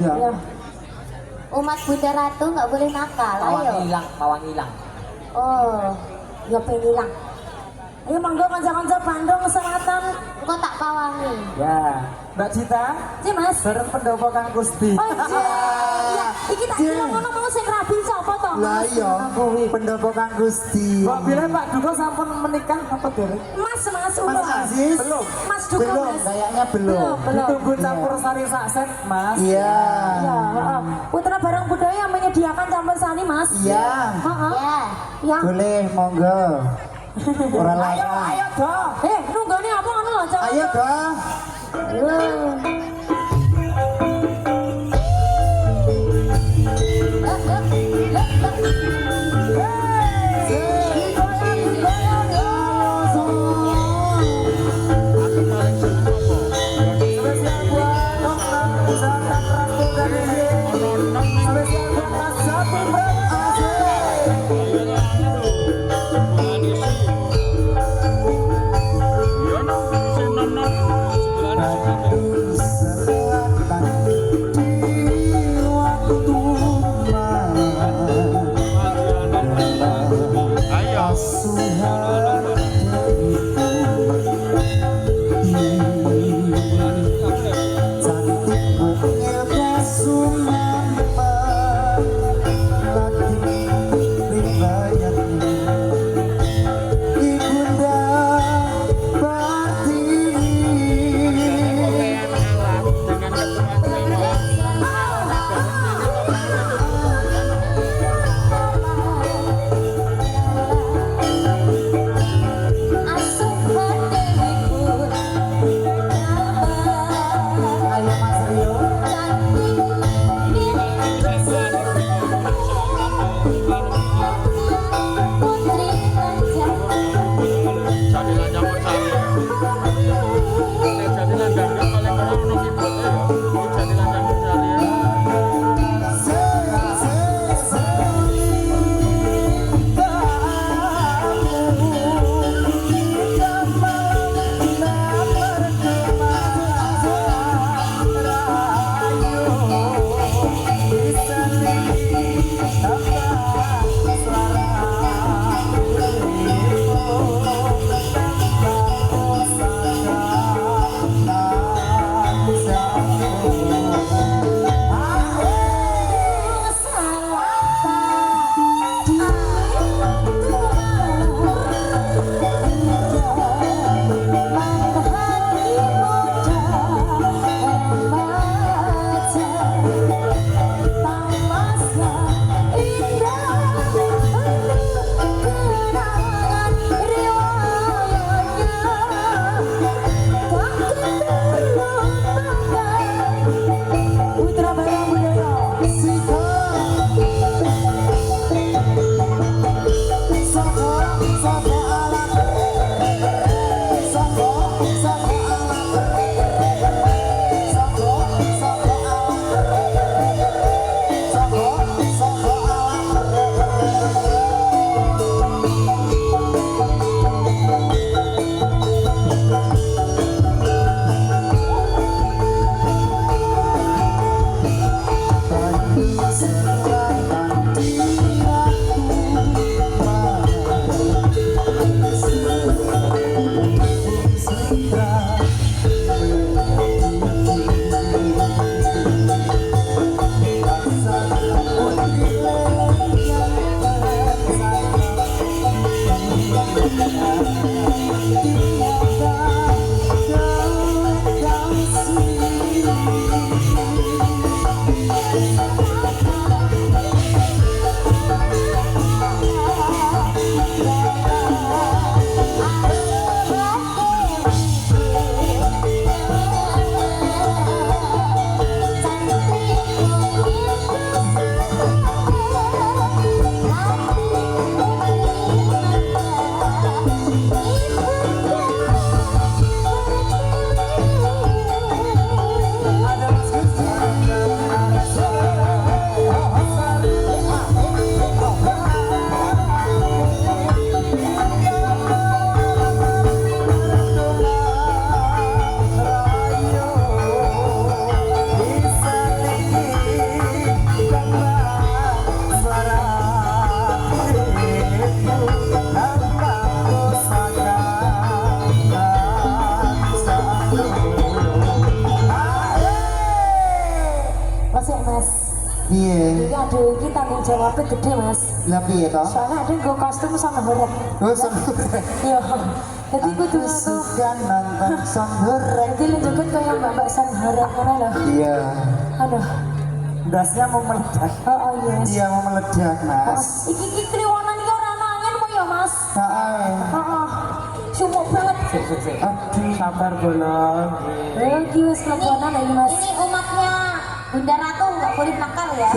Ya. Umat Bunda Ratu nggak boleh nakal, ayo. Pawang hilang. Oh, Ya pengen hilang. Ayo monggo kanca-kanca Bandung Selatan. kok tak pawangi. Ya, Mbak Cita, Ji Mas. bareng pendopo Kang Gusti. Oh iya. Ya, iki tak kira ngono mau sing rabi sapa to? Lah iya, pendopo Kang Gusti. Kok bilang Pak Duko sampun menikah apa derek? Mas Mas umur. Aziz Belum. Mas Duko belum, Mas. kayaknya belum. Belum. Ditunggu campur sari sakset, Mas. Iya. Ya, heeh. Putra Barang Budaya yang menyediakan campur sari Mas. Iya. Heeh. Ya, Ya. Boleh, monggo. Ora larang. Ayo dong. Nunggone apa ngono lho, Cok? Ayo dong. Spesial buat Dokter Kesehatan Ratu Ganesha. Spesial buat Mas Jati Cantik bukil kasum Iya. Iki aduh iki tanggung jawabnya gede Mas. Lah piye toh? Soalnya ada gue kostum sama horek. Oh, sampai. Iya. Jadi kudu Aku aku. suka nonton songgorek. Jadi lu joget kayak mbak sang horek mana loh. Iya. Aduh. Dasnya mau meledak. Oh yes. Iya mau meledak, Mas. Iki kliwonan iki ora ana angin mau ya Mas. Heeh. Heeh. Sumuk banget. Aduh, sabar bolong. Iki wis keleponan iki Mas. Ini umatnya Bunda Ratu nggak boleh nakal ya.